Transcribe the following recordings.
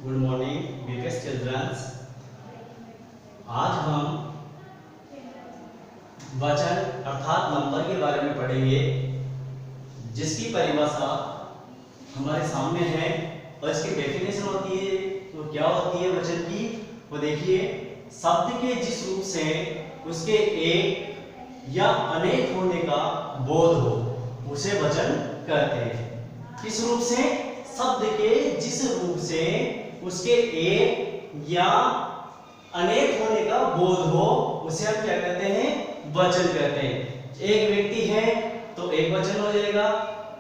Good morning BKS children's. आज हम वचन अर्थात नंबर के बारे में पढ़ेंगे, जिसकी परिभाषा हमारे सामने है और इसकी डेफिनेशन होती है। तो क्या होती है वचन की, वो देखिए, शब्द के जिस रूप से उसके एक या अनेक होने का बोध हो उसे वचन कहते हैं। किस रूप से? शब्द के जिस रूप से उसके एक या अनेक होने का बोध हो उसे हम क्या कहते हैं? वचन कहते हैं। एक व्यक्ति है तो एक वचन हो जाएगा,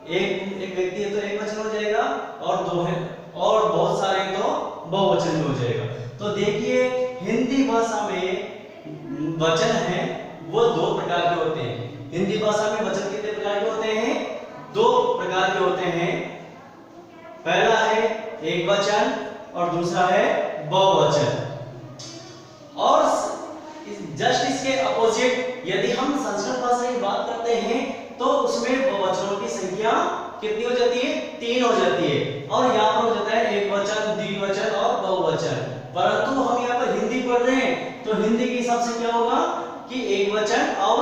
एक व्यक्ति है तो एक वचन हो जाएगा, और दो है और बहुत सारे तो बहुवचन में हो जाएगा। तो देखिए, हिंदी भाषा में वचन है वो दो प्रकार के होते हैं। हिंदी भाषा में वचन कितने प्रकार के होते हैं? दो प्रकार के होते हैं। पहला है एक वचन और दूसरा है बहुवचन। और जस्ट इसके अपोजिट यदि हम संस्कृत भाषा की बात करते हैं तो उसमें बहुवचनों की संख्या कितनी हो जाती है? 3 हो जाती है। और यहाँ पर हो जाता है एक वचन, द्विवचन और बहुवचन। परंतु हम यहाँ पर हिंदी पढ़ रहे हैं तो हिंदी के हिसाब से क्या होगा कि एक वचन और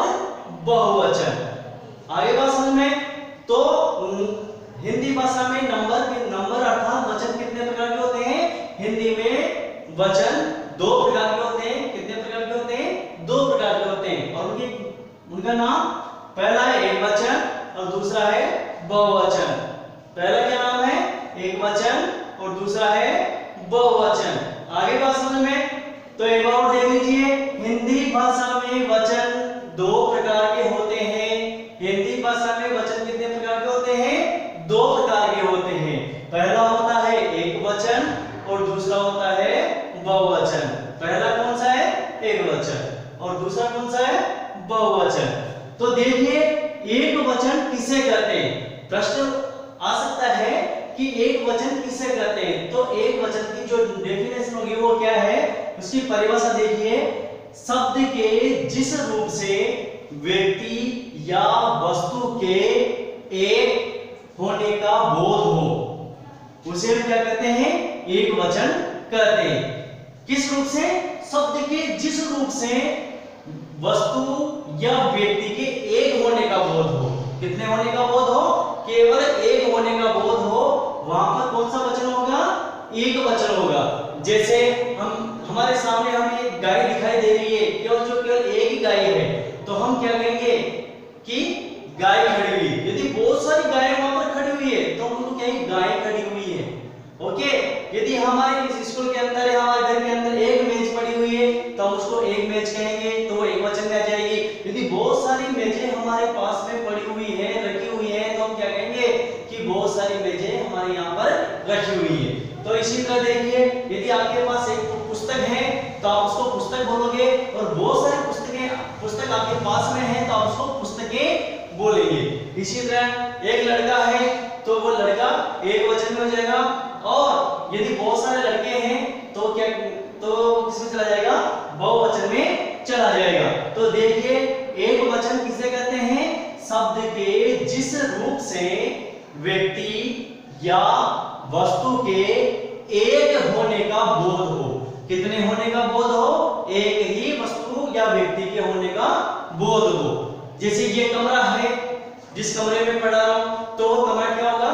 बहुवचन। आगे बात समझ में? तो हिंदी भाषा में नंबर अर्थात वचन कितने प्रकार के होते हैं? हिंदी में वचन 2 प्रकार के होते हैं। कितने प्रकार के होते हैं? 2 प्रकार के होते हैं। और उनका नाम, पहला है एक वचन और दूसरा है बहुवचन। पहला क्या नाम है? एक वचन और दूसरा है बहुवचन। आगे बात समझ में? तो एक बार देख लीजिए, हिंदी भाषा में वचन 2 प्रकार के होते हैं। हिंदी भाषा में वचन कितने प्रकार के होते हैं? 2 प्रकार के होते हैं। पहला होता है एक वचन और दूसरा होता है बहुवचन। पहला कौन सा है? एक वचन, और दूसरा कौन सा है? बहुवचन। तो देखिए, एक वचन किसे कहते हैं? प्रश्न आ सकता है कि एक वचन किसे कहते हैं। तो एक वचन की जो डेफिनेशन होगी वो क्या है, उसकी परिभाषा देखिए, शब्द के जिस रूप से व्यक्ति या वस्तु के एक होने का बोध हो उसे हम क्या कहते हैं? एक वचन कहते हैं। किस रूप से? शब्द के जिस रूप से वस्तु या व्यक्ति के एक होने का बोध हो। कितने होने का बोध हो? केवल एक होने का बोध हो, वहां पर कौन सा वचन होगा? एक वचन होगा। जैसे हमारे सामने हमें एक गाय दिखाई दे रही है, केवल एक ही गाय है, तो हम क्या कहेंगे कि गाय खड़ी हुई। यदि बहुत सारी गायें वहां पर खड़ी हुई है तो हम उनको कहेंगे गाय खड़ी हुई है। ओके। यदि हमारे स्कूल के अंदर या हमारे घर के अंदर एक मेज पड़ी हुई है तो हम उसको एक मेज कहेंगे, तो वो एक वचन में आ जाएगी। यदि बहुत सारी मेजें हमारे पास में पड़ी हुई है, रखी हुई है, तो हम क्या कहेंगे कि बहुत सारी मेजें हमारे यहाँ पर रखी हुई है। तो इसी तरह देखिए, यदि आपके पास एक पुस्तक है तो आप उसको पुस्तक बोलोगे, और बहुत सारी पुस्तक आपके पास में है तो आप उसको पुस्तकें बोलेंगे। इसी तरह एक लड़का है तो वो लड़का एक वचन में हो जाएगा, और यदि बहुत सारे लड़के हैं तो क्या, तो किसमें चला जाएगा? बहुवचन में चला जाएगा। तो देखिए, एक वचन किसे कहते हैं? शब्द के जिस रूप से व्यक्ति या वस्तु के एक होने का बोध हो। कितने होने का बोध हो? एक ही वस्तु या व्यक्ति के होने का बोध हो। जैसे ये कमरा है, जिस कमरे में पढ़ा रहा हूं, तो वो कमरा क्या होगा?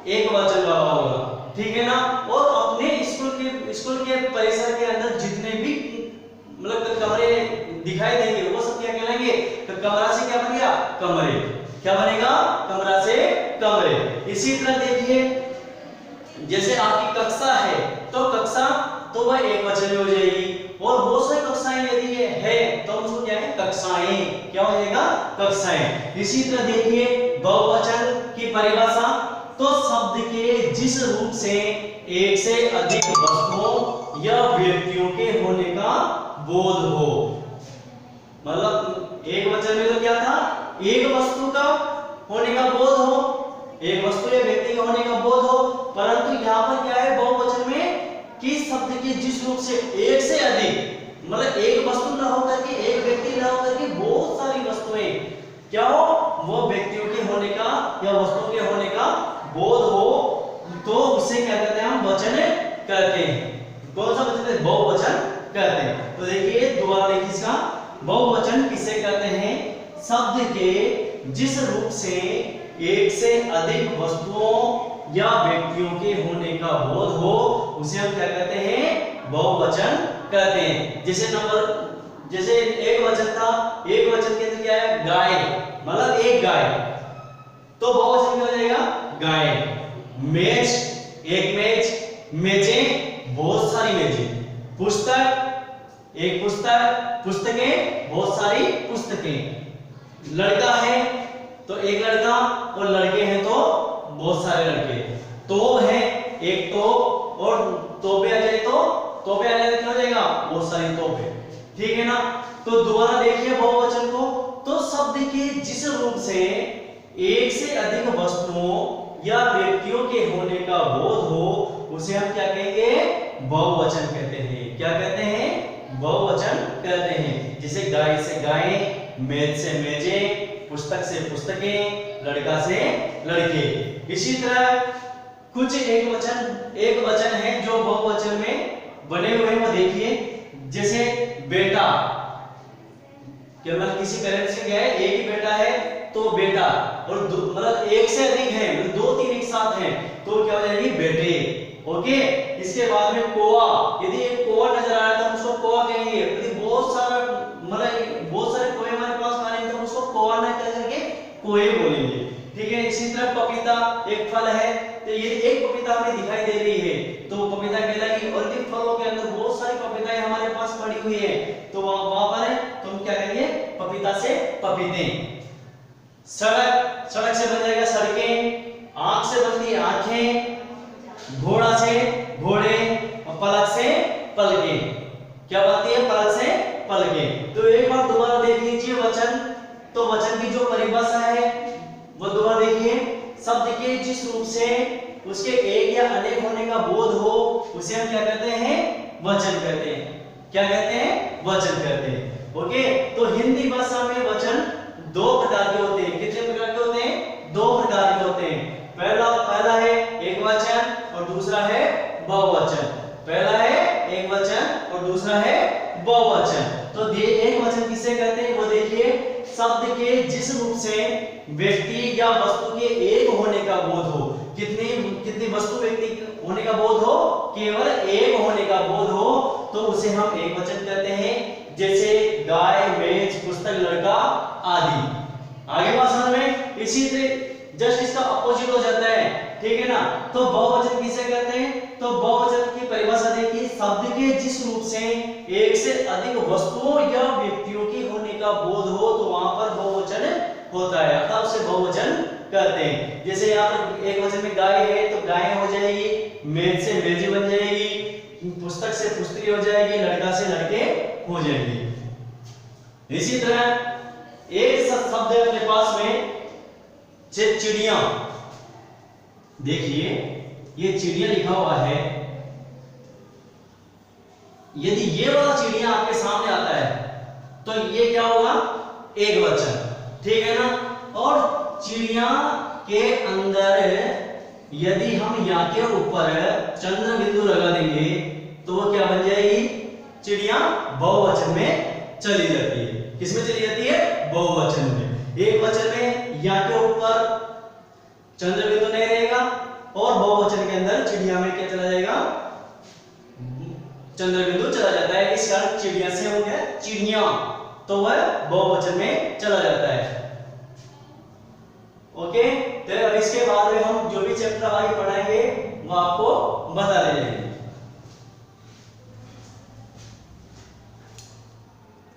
एक वचन वाला होगा, ठीक है ना? और अपने स्कूल के परिसर के अंदर जितने भी मतलब कमरे दिखाई देंगे वो सब क्या कहलाएंगे? तो कमरा से क्या बन गया? कमरे। क्या बनेगा? कमरा से कमरे। इसी तरह देखिए, जैसे आपकी कक्षा है तो कक्षा तो वह एक वचन में हो जाएगी, और बहुत सारी कक्षाएं यदि ये है तो हम उसको क्या है? कक्षाएं। क्या हो जाएगा? कक्षाएं। इसी तरह देखिए, बहुवचन की परिभाषा, तो शब्द के जिस रूप से एक से अधिक वस्तुओं या व्यक्तियों के होने का बोध हो। मतलब एक वचन में तो क्या था? एक वस्तु का होने का बोध हो, एक वस्तु या व्यक्ति के होने का बोध हो। परंतु यहाँ पर क्या है बहुवचन में कि शब्द के जिस रूप से एक से अधिक, मतलब एक वस्तु न होकर के, एक व्यक्ति न होकर के बहुत सारी वस्तुएं क्या हो, वो व्यक्तियों के होने का या वस्तुओं के होने का बोध हो, तो उसे क्या कहते हैं? हम वचन कहते हैं। कौन सा वचन है? बहुवचन कहते हैं। तो देखिए दोबारा देखिए इसका, बहुवचन किसे कहते हैं? शब्द के जिस रूप से एक से अधिक वस्तुओं या व्यक्तियों के होने का बोध हो उसे हम क्या कहते हैं? बहुवचन कहते हैं। जैसे एक वचन था, एक वचन के अंदर क्या है? गाय, मतलब एक गाय, तो बहुवचन क्या हो जाएगा? गाय। मेज, एक मेज, मेजें, बहुत सारी मेजें। पुस्तक, एक पुस्तक, पुस्तकें, बहुत सारी पुस्तकें। लड़का है तो एक लड़का, और लड़के हैं तो बहुत सारे लड़के। तोप है, एक तोप, और तोपे आ जाए तो क्या हो जाएगा? बहुत सारी तोपे। ठीक है ना? तो दोबारा देखिए बहुवचन को, तो शब्द के जिस रूप से एक से अधिक वस्तुओं या व्यक्तियों के होने का बोध हो उसे हम क्या कहेंगे? बहुवचन कहते हैं। क्या कहते हैं? बहुवचन कहते हैं। जैसे गाय से गायें, मेज से मेजें, पुस्तक से पुस्तकें, लड़का से लड़के। इसी तरह कुछ एक वचन है जो बहुवचन में बने हुए हैं, वो देखिए। जैसे बेटा, केवल किसी पेरेंट्स से क्या है? एक ही बेटा है तो बेटा, और मतलब एक से अधिक है, मतलब दो तीन एक साथ हैं तो क्या हो जाएगी? बेटे। ओके। इसके बाद में कोआ, यदि एक कोआ नजर आ रहा है तो हम उसको कोआ कहेंगे। यदि बहुत सारे कोए हमारे पास आ रहे हैं तो उसको कोआ ना कह करके कोए बोलेंगे। ठीक है। इसी तरह पपीता एक फल है, तो ये एक पपीता हमें दिखाई दे रही है तो पपीता कहलाएगी। और इन फलों के अंदर बहुत सारी पपीताएं हमारे पास पड़ी हुई है तो वहां पर है तो हम क्या कहेंगे? पपीता से पपीते। सड़क, सड़क से बन जाएगा सड़कें। आंख से बनती है आंखें। घोड़ा से घोड़े, और पलक से पलके। क्या बनती है? पलक से पलके। तो एक बार दोबारा देख लीजिए वचन, तो वचन की जो परिभाषा है वो दोबारा देखिए। शब्द के जिस रूप से उसके एक या अनेक होने का बोध हो उसे हम क्या कहते हैं? वचन कहते हैं। क्या कहते हैं? वचन कहते हैं। ओके। तो हिंदी भाषा में वचन दो प्रकार के होते हैं। कितने प्रकार के होते हैं? दो प्रकार के होते हैं। पहला है एक वचन और दूसरा है बहुवचन। पहला है एक वचन और दूसरा है बहुवचन। तो एक वचन किसे कहते हैं? वो देखिए, शब्द के जिस रूप से व्यक्ति या वस्तु के एक होने का बोध हो। कितनी वस्तु व्यक्ति होने का बोध हो? केवल एक होने का बोध हो तो उसे हम एक वचन कहते हैं। जैसे गाय, मेज, पुस्तक, लड़का आदि। आगे बात समझ में? इसी तरह जस्ट इसका अपोजिट हो जाता है। ठीक है ना? तो बहुवचन किसे कहते हैं? तो बहुवचन की परिभाषा देखिए, शब्द के जिस रूप से एक से अधिक वस्तुओं या व्यक्तियों के होने का बोध हो तो वहां पर बहुवचन होता है, अर्थात उसे बहुवचन कहते हैं। जैसे यहाँ पर एक वचन में गाय है तो गाय हो जाएगी, मेज से मेजी बन जाएगी, पुस्तक से पुस्तकी हो जाएगी, लड़का से लड़के हो जाएंगे। इसी तरह एक शब्द है अपने पास में चिड़िया। देखिए ये चिड़िया लिखा हुआ है, यदि ये वाला चिड़िया आपके सामने आता है तो ये क्या होगा? एक वचन। ठीक है ना? और चिड़िया के अंदर यदि हम यहाँ के ऊपर चंद्र बिंदु लगा देंगे तो वो क्या बन जाएगी? चिड़िया बहुवचन में चली जाती है। किसमें चली जाती है? बहुवचन में। एक वचन में यहाँ के ऊपर चंद्र बिंदु नहीं रहेगा और बहुवचन के अंदर चिड़िया में क्या चला जाएगा? चंद्र बिंदु चला जाता है। इस कारण चिड़िया से हो गया चिड़िया, तो वह बहुवचन में चला जाता है। ओके। तो अब इसके बाद में हम जो भी चैप्टर आगे पढ़ाएंगे वो आपको बता देंगे।